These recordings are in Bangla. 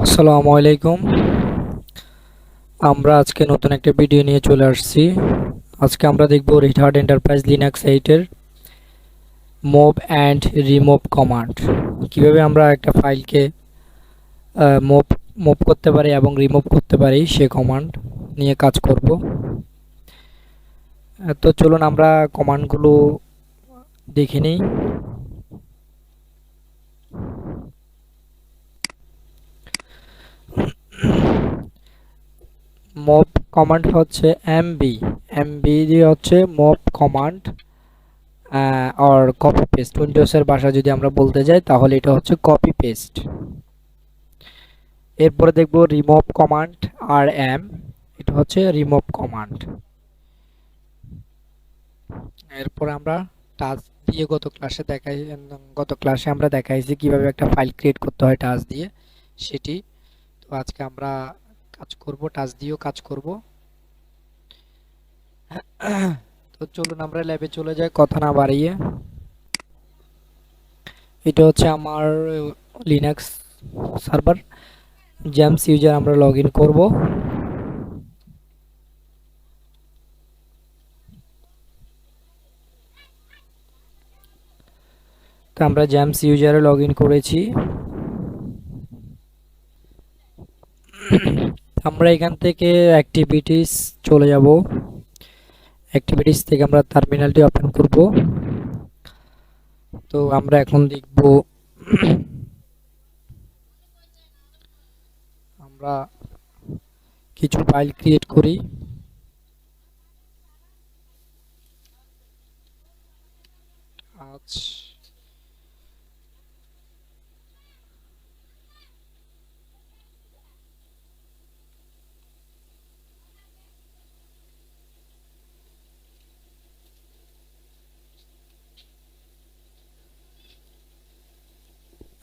আসসালামু আলাইকুম। আমরা আজকে নতুন একটা ভিডিও নিয়ে চলে আসছি। আজকে আমরা দেখব রেড হ্যাট এন্টারপ্রাইজ লিনাক্স 8 এর মুভ অ্যান্ড রিমুভ কমান্ড। কিভাবে আমরা একটা ফাইলকে মুভ মুভ করতে পারি এবং রিমুভ করতে পারি সে কমান্ড নিয়ে কাজ করব। তো চলুন আমরা কমান্ডগুলো দেখে নিই। মুভ কমান্ড হচ্ছে এমবি। এমবি দিয়ে হচ্ছে মুভ কমান্ড আর কপি পেস্ট। উইন্ডোজের ভাষা যদি আমরা বলতে যাই তাহলে এটা হচ্ছে কপি পেস্ট। এরপরে দেখব রিমুভ কমান্ড আর এম, এটা হচ্ছে রিমুভ কমান্ড। এরপর আমরা টাচ দিয়ে গত ক্লাসে আমরা দেখাইছি কিভাবে একটা ফাইল ক্রিয়েট করতে হয় টাচ দিয়ে সেটি। তো আজকে আমরা কাজ করব, টাচ দিয়েও কাজ করব। তো চলুন আমরা ল্যাবে চলে যাই কথা না বাড়িয়ে। এটা হচ্ছে আমার লিনাক্স সার্ভার জেমস ইউজার, আমরা লগ ইন করবো। তো আমরা জেমস ইউজারে লগ ইন করেছি। আমরা এখান থেকে অ্যাক্টিভিটিস চলে যাব। অ্যাক্টিভিটিস থেকে আমরা টার্মিনালটি ওপেন করব। তো আমরা এখন দেখব আমরা কিছু ফাইল ক্রিয়েট করি। আজ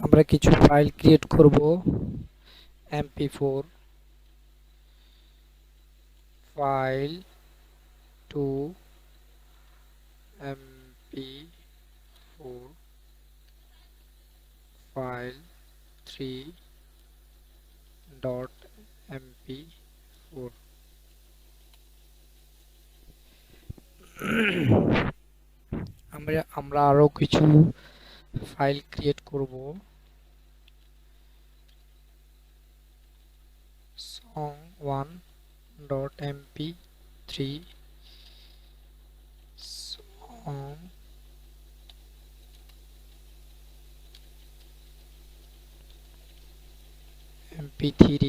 আমরা কিছু ফাইল ক্রিয়েট করব। mp4 file 2 mp4 file 3 dot mp4। আমরা আরো কিছু ফাইল ক্রিয়েট করব। song1.mp3 song mp3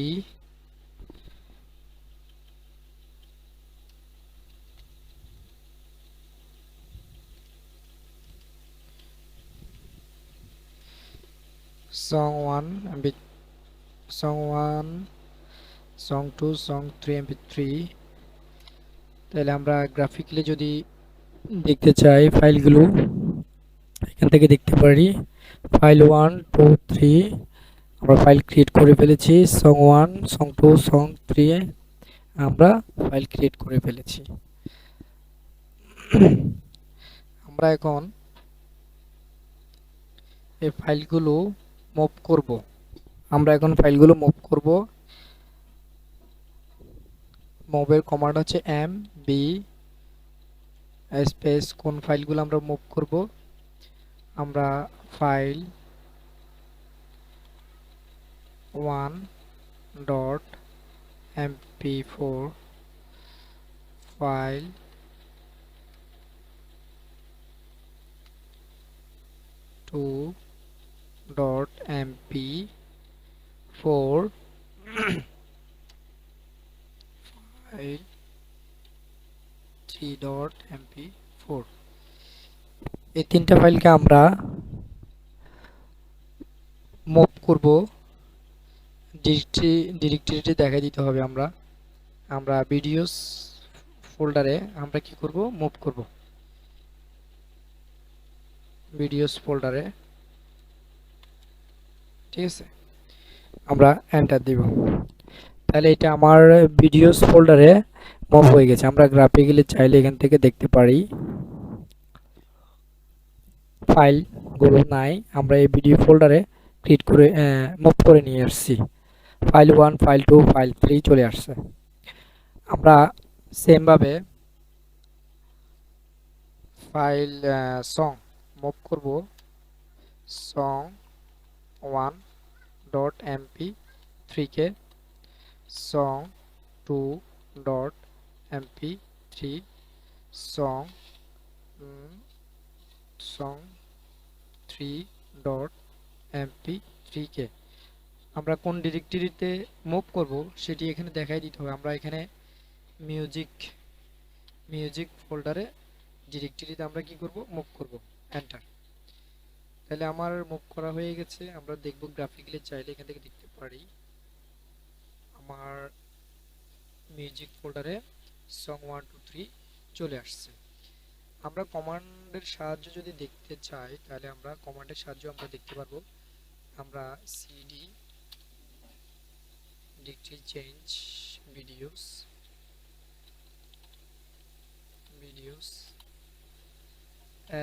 song1 mp song1 song2 song3 mp3। তাহলে আমরা গ্রাফিক্যালি যদি দেখতে চাই ফাইলগুলো এখান থেকে দেখতে পারি। ফাইল 1 2 3 আমরা ফাইল ক্রিয়েট করে ফেলেছি। song1 song2 song3 আমরা ফাইল ক্রিয়েট করে ফেলেছি। আমরা এখন এই ফাইলগুলো মুভ করব। মুভের কমান্ড হচ্ছে mb স্পেস কোন ফাইলগুলো আমরা মুভ করব। আমরা file 1 dot mp4 file 2 dot mp4 file 3 dot mp4 এই তিনটা ফাইলকে আমরা মুভ করব। ডিরেক্টরিতে দেখা দিতে হবে। আমরা ভিডিওস ফোল্ডারে আমরা কি করব, মুভ করব। ভিডিওস ফোল্ডারে, ঠিক আছে, আমরা এন্টার দিব। তাহলে এটা আমার ভিডিওস ফোল্ডারে মুভ হয়ে গেছে। আমরা গ্রাফিক্যালি চাইলে এখান থেকে দেখতে পারি ফাইলগুলো নাই, আমরা এই ভিডিও ফোল্ডারে ক্রিয়েট করে মুভ করে নিয়ে আসছি। ফাইল 1, ফাইল 2, ফাইল 3 চলে আসছে। আমরা সেম ভাবে ফাইল সং মুভ করব সং 1 ডট এমপি 3 কে song 2 dot MP 3 song song 3 dot MP 3 কে আমরা কোন ডিরেক্টরিতে মুভ করব সেটি এখানে দেখাই দিতে হবে। আমরা এখানে মিউজিক মিউজিক ফোল্ডারে ডিরেক্টরিতে আমরা কি করব, মুভ করব, এন্টার। তাহলে আমার মুভ করা হয়ে গেছে। আমরা দেখব গ্রাফিক্যালি চাইলে এখান থেকে দেখতে পারি আমার মিউজিক ফোল্ডারে সং 1 2 3 চলে আসছে। আমরা কমান্ডের সাহায্যে যদি দেখতে চাই তাহলে আমরা কমান্ডের সাহায্যে আমরা দেখতে পারবো। আমরা CD directory change videos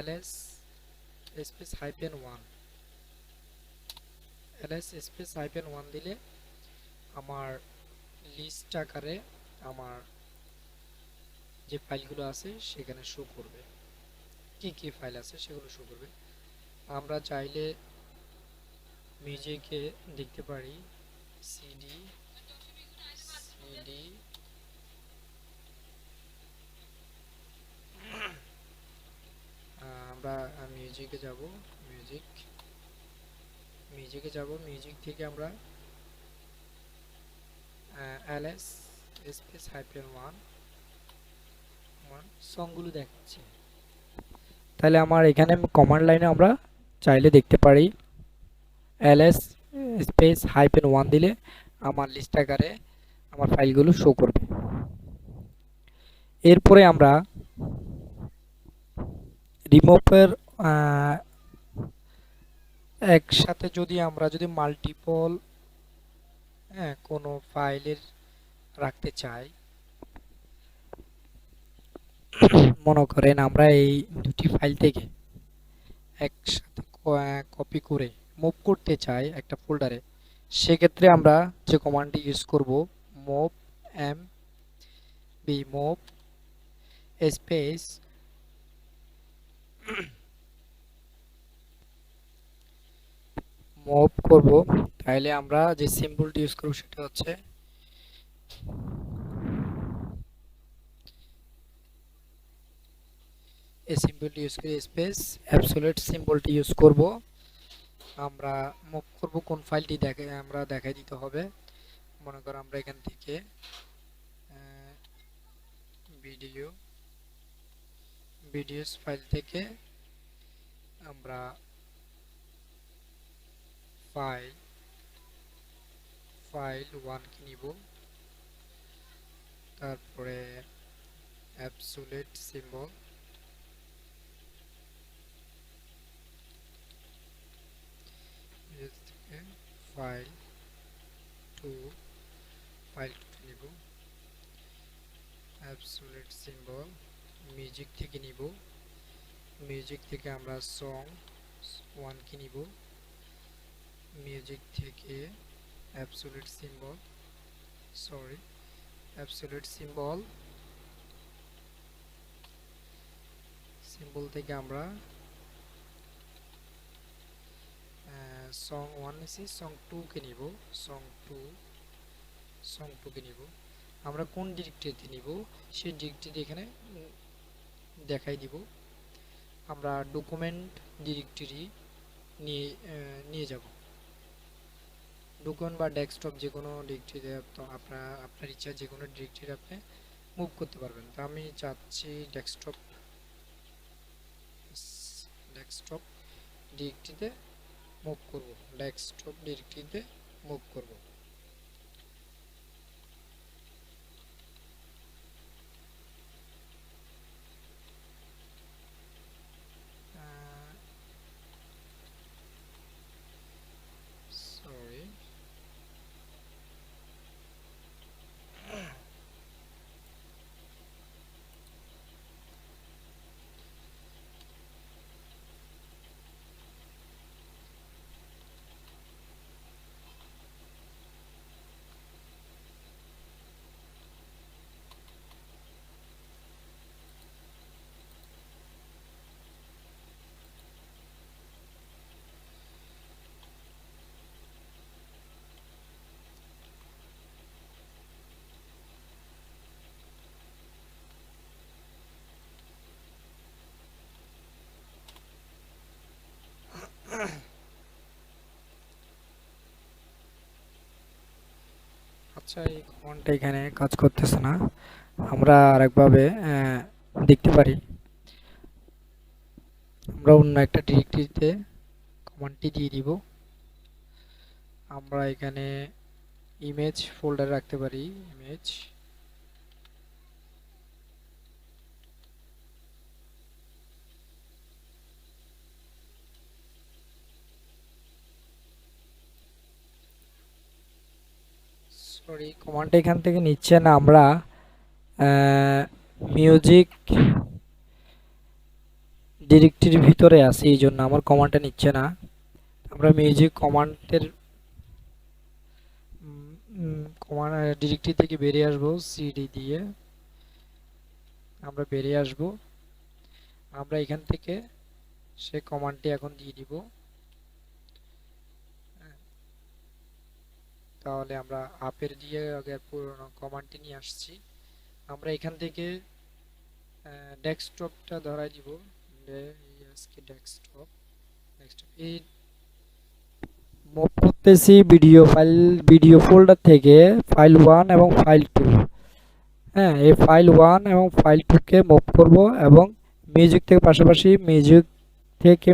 ls space -1 দিলে আমার লিস্ট আকারে আমার যে ফাইলগুলো আছে সেখানে শো করবে, কি কি ফাইল আছে সেগুলো শো করবে। আমরা চাইলে মিউজিকে দেখতে পারি সিডি আমরা মিউজিকে যাব, মিউজিক থেকে আমরা ls স্পেস -1 সংগুলো দেখাচ্ছে। তাহলে আমার এখানে কমান্ড লাইনে আমরা চাইলে দেখতে পারি ls স্পেস -1 দিলে আমার লিস্ট আকারে আমার ফাইলগুলো শো করবে। এরপরে আমরা রিমুভের একসাথে যদি মাল্টিপল কোনো ফাইলের রাখতে চাই, মনে করেন আমরা এই দুটি ফাইল থেকে একসাথে কপি করে মুভ করতে চাই একটা ফোল্ডারে, সেক্ষেত্রে আমরা যে কমান্ডটি ইউজ করব মুভ মুভ স্পেস মুভ করব, তাহলে আমরা যে সিম্বলটি ইউজ করব সেটা হচ্ছে এই সিম্বলটি ইউজ করে স্পেস অ্যাবসলিউট সিম্বলটি ইউজ করব। আমরা মুভ করব কোন ফাইলটি আমরা দেখাই দিতে হবে। মনে করো আমরা এখান থেকে ভিডিওস ফাইল থেকে আমরা ফাইল 1 কে নিব, তারপরে অ্যাবসলিউট সিম্বল থেকে ফাইল 2 নিব, অ্যাবসলিউট সিম্বল মিউজিক থেকে নিব, মিউজিক থেকে আমরা সং 1 কে নিব, মিউজিক থেকে অ্যাবসলিউট সিম্বল থেকে আমরা সং 1 নিছি, সং 2 কে নিব, সং 2 কে নিব। আমরা কোন ডিরেক্টরিতে নিব সেই ডিরেক্টরি এখানে দেখাই দিব। আমরা ডকুমেন্ট ডিরেক্টরি নিয়ে যাব, ডকুমেন্ট বা ডেস্কটপ যে কোনো ডিরেক্টরিতে আপনার ইচ্ছা যে কোনো ডিরেক্টরি আপনি মুভ করতে পারবেন। তো আমি চাচ্ছি ডেস্কটপ ডিরেক্টরিতে মুভ করব, সরি। আচ্ছা, এই কমান্ডটা এখানে কাজ করতেছে না। আমরা আরেকভাবে দেখতে পারি। আমরা অন্য একটা ডিরেক্টরিতে কমান্ডটি দিয়ে দিব। আমরা এখানে ইমেজ ফোল্ডার রাখতে পারি। ইমেজ, সরি কমান্ডটা এখান থেকে নিচ্ছে না। আমরা মিউজিক ডিরেক্টরির ভিতরে আছি, এই জন্য আমার কমান্ডটা নিচ্ছে না। আমরা মিউজিক কমান্ডের কমান্ড ডিরেক্টরি থেকে বেরিয়ে আসবো। সিডি দিয়ে আমরা বেরিয়ে আসবো। আমরা এখান থেকে সে কমান্ডটি এখন দিয়ে দিব। তাহলে আমরা আপের দিয়ে আগে পুরোনো কমান্ডটি নিয়ে আসছি। আমরা এখান থেকে ডেস্কটপটা ধরাই দিব। ডেস্কটপ এই মুভ করতেছি ভিডিও ফোল্ডার থেকে ফাইল 1 এবং ফাইল 2। হ্যাঁ, এই ফাইল 1 এবং ফাইল 2 কে মুভ করব এবং মিউজিক থেকে পাশাপাশি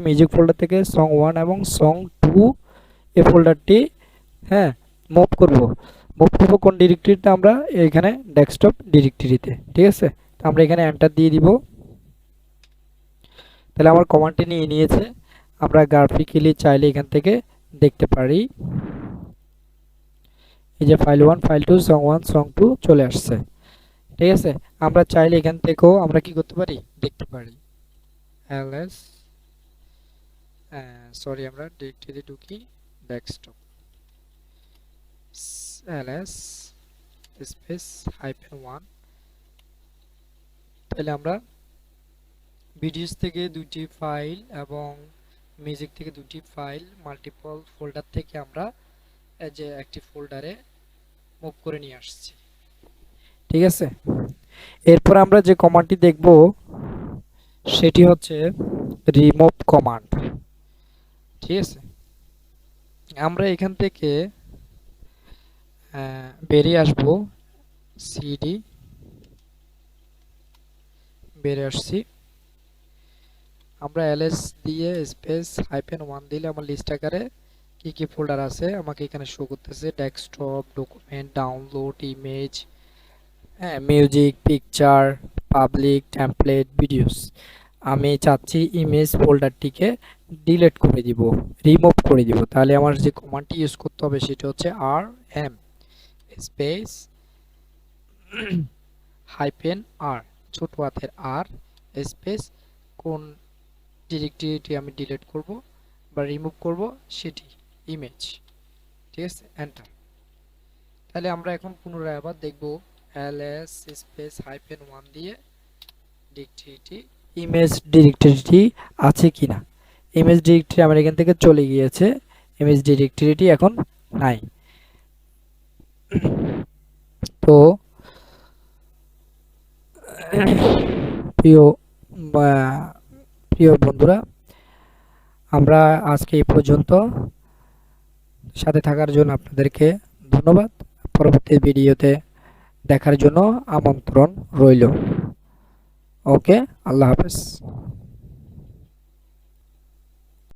মিউজিক ফোল্ডার থেকে সং 1 এবং সং 2 এই ফোল্ডারটি হ্যাঁ মুভ করব কোন ডিরেক্টরিতে? আমরা এখানে ডেস্কটপ ডিরেক্টরিতে। ঠিক আছে, তো আমরা এখানে এন্টার দিয়ে দিব। তাহলে আমার কমান্ডটি নিয়ে নিয়েছে। আমরা গ্রাফিক্যালি চাইলে এখান থেকে দেখতে পারি। এই যে ফাইল 1 ফাইল 2 সং 1 সং 2 চলে আসছে। ঠিক আছে, আমরা চাইলে এখান থেকেও আমরা কি করতে পারি? দেখতে পারি। ls সরি আমরা ডিরেক্টরি ঢুকি, ডেস্কটপ ls স্পেস -1। তাহলে আমরা ভিডিওস থেকে দুটি ফাইল এবং মিউজিক থেকে দুটি ফাইল মাল্টিপল ফোল্ডার থেকে আমরা যে একটি ফোল্ডারে মুভ করে নিয়ে আসছি। ঠিক আছে, এরপর আমরা যে কমান্ডটি দেখব সেটি হচ্ছে রিমুভ কমান্ড। ঠিক আছে, আমরা এখান থেকে বেরিয়ে আসব। সিডি বেরিয়ে আসছি। আমরা ls দিয়ে স্পেস -1 দিলে আমার লিস্ট আকারে কি কি ফোল্ডার আছে আমাকে এখানে শো করতেছে। Desktop, document, download, image, music, picture, public, template, videos. আমি চাচ্ছি ইমেজ ফোল্ডারটিকে ডিলিট করে দিব, রিমুভ করে দিব। তাহলে আমার যে কমান্ডটি ইউজ করতে হবে সেটা হচ্ছে rm স্পেস -r ছোট হাতের r স্পেস কোন ডিরেক্টরিটি আমি ডিলিট করব বা রিমুভ করব সেটি ইমেজ। ঠিক আছে, এন্টার। তাহলে আমরা এখন পুনরায় আবার দেখব ls স্পেস -1 দিয়ে ডিরেক্টরিটি ইমেজ ডিরেক্টরিটি আছে কিনা। ইমেজ ডিরেক্টরি আমার এখান থেকে চলে গিয়েছে, ইমেজ ডিরেক্টরিটি এখন নাই। তো প্রিয় প্রিয় বন্ধুরা, আমরা আজকে এই পর্যন্ত। সাথে থাকার জন্য আপনাদেরকে ধন্যবাদ। পরবর্তী ভিডিওতে দেখার জন্য আমন্ত্রণ রইল। ওকে, আল্লাহ হাফেজ।